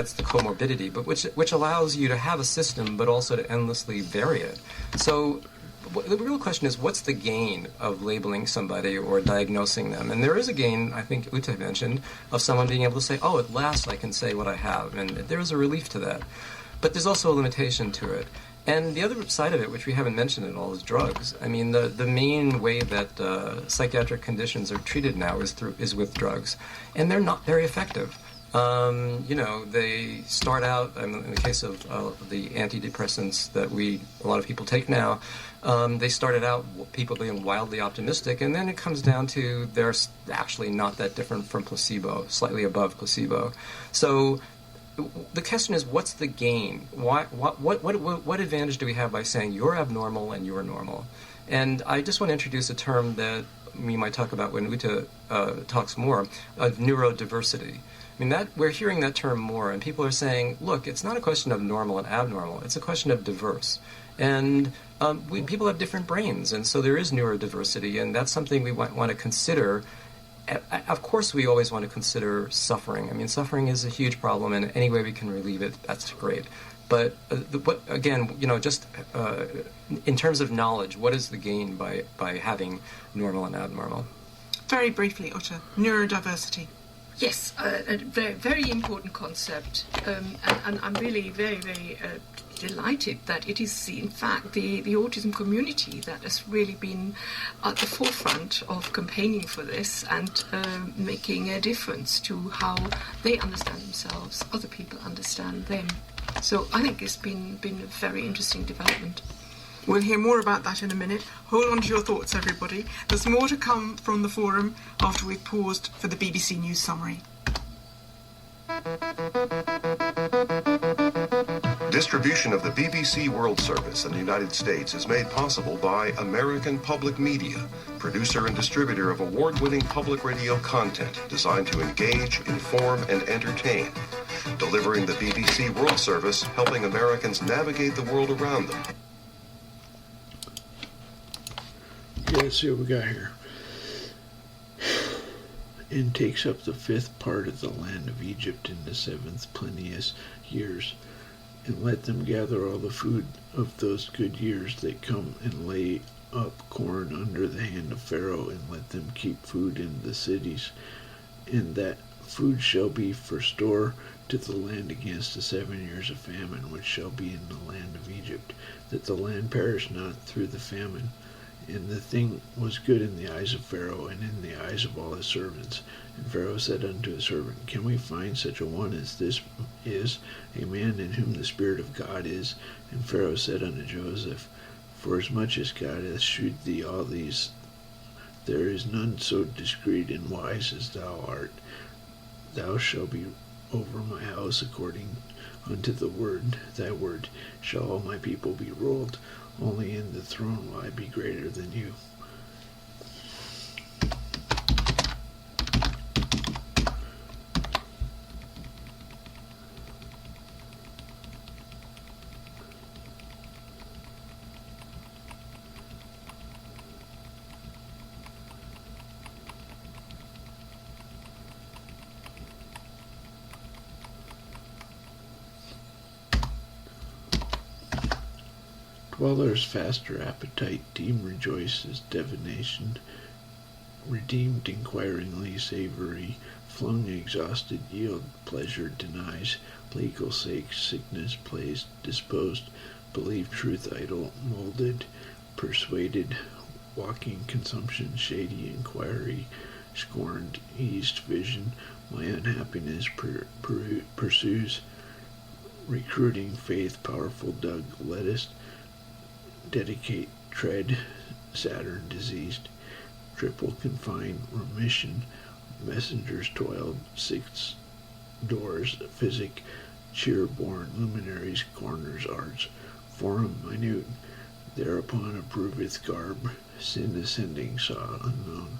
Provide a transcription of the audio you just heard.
that's the comorbidity, but which allows you to have a system, but also to endlessly vary it. So the real question is, what's the gain of labeling somebody or diagnosing them? And there is a gain, I think Uta mentioned, of someone being able to say, oh, at last I can say what I have, and there is a relief to that. But there's also a limitation to it. And the other side of it, which we haven't mentioned at all, is drugs. I mean, the main way that psychiatric conditions are treated now is with drugs, and they're not very effective. They start out, in the case of the antidepressants that a lot of people take now, they started out people being wildly optimistic, and then it comes down to they're actually not that different from placebo, slightly above placebo. So the question is, what's the gain? What advantage do we have by saying you're abnormal and you're normal? And I just want to introduce a term that we might talk about when Uta talks more, of neurodiversity. I mean, we're hearing that term more, and people are saying, look, it's not a question of normal and abnormal, it's a question of diverse. And people have different brains, and so there is neurodiversity, and that's something we want to consider. Of course, we always want to consider suffering. I mean, suffering is a huge problem, and any way we can relieve it, that's great. But just in terms of knowledge, what is the gain by having normal and abnormal? Very briefly, Uta, neurodiversity. Yes, a very, very important concept, and I'm really very, very delighted that it is, in fact, the autism community that has really been at the forefront of campaigning for this and making a difference to how they understand themselves, other people understand them. So I think it's been a very interesting development. We'll hear more about that in a minute. Hold on to your thoughts, everybody. There's more to come from the forum after we've paused for the BBC News Summary. Distribution of the BBC World Service in the United States is made possible by American Public Media, producer and distributor of award-winning public radio content designed to engage, inform, and entertain. Delivering the BBC World Service, helping Americans navigate the world around them. Yeah, let's see what we got here. And takes up the fifth part of the land of Egypt in the 7th plenteous years, and let them gather all the food of those good years that come, and lay up corn under the hand of Pharaoh, and let them keep food in the cities, and that food shall be for store to the land against the 7 years of famine which shall be in the land of Egypt, that the land perish not through the famine. And the thing was good in the eyes of Pharaoh, and in the eyes of all his servants. And Pharaoh said unto his servant, Can we find such a one as this is, a man in whom the Spirit of God is? And Pharaoh said unto Joseph, Forasmuch as God hath shewed thee all these, there is none so discreet and wise as thou art. Thou shalt be over my house according unto thy word shall all my people be rolled. Only in the throne will I be greater than you. Dwellers faster appetite deem rejoices divination, redeemed inquiringly savory, flung exhausted yield, pleasure denies, legal sake sickness plays disposed, believe truth idle, molded, persuaded, walking consumption shady inquiry, scorned eased vision, my unhappiness pursues, recruiting faith powerful dug lettest, dedicate tread, Saturn diseased, triple confined remission, messengers toiled, 6 doors, physic, cheer born, luminaries, corners, arts, forum minute, thereupon approveth garb, sin ascending, saw unknown.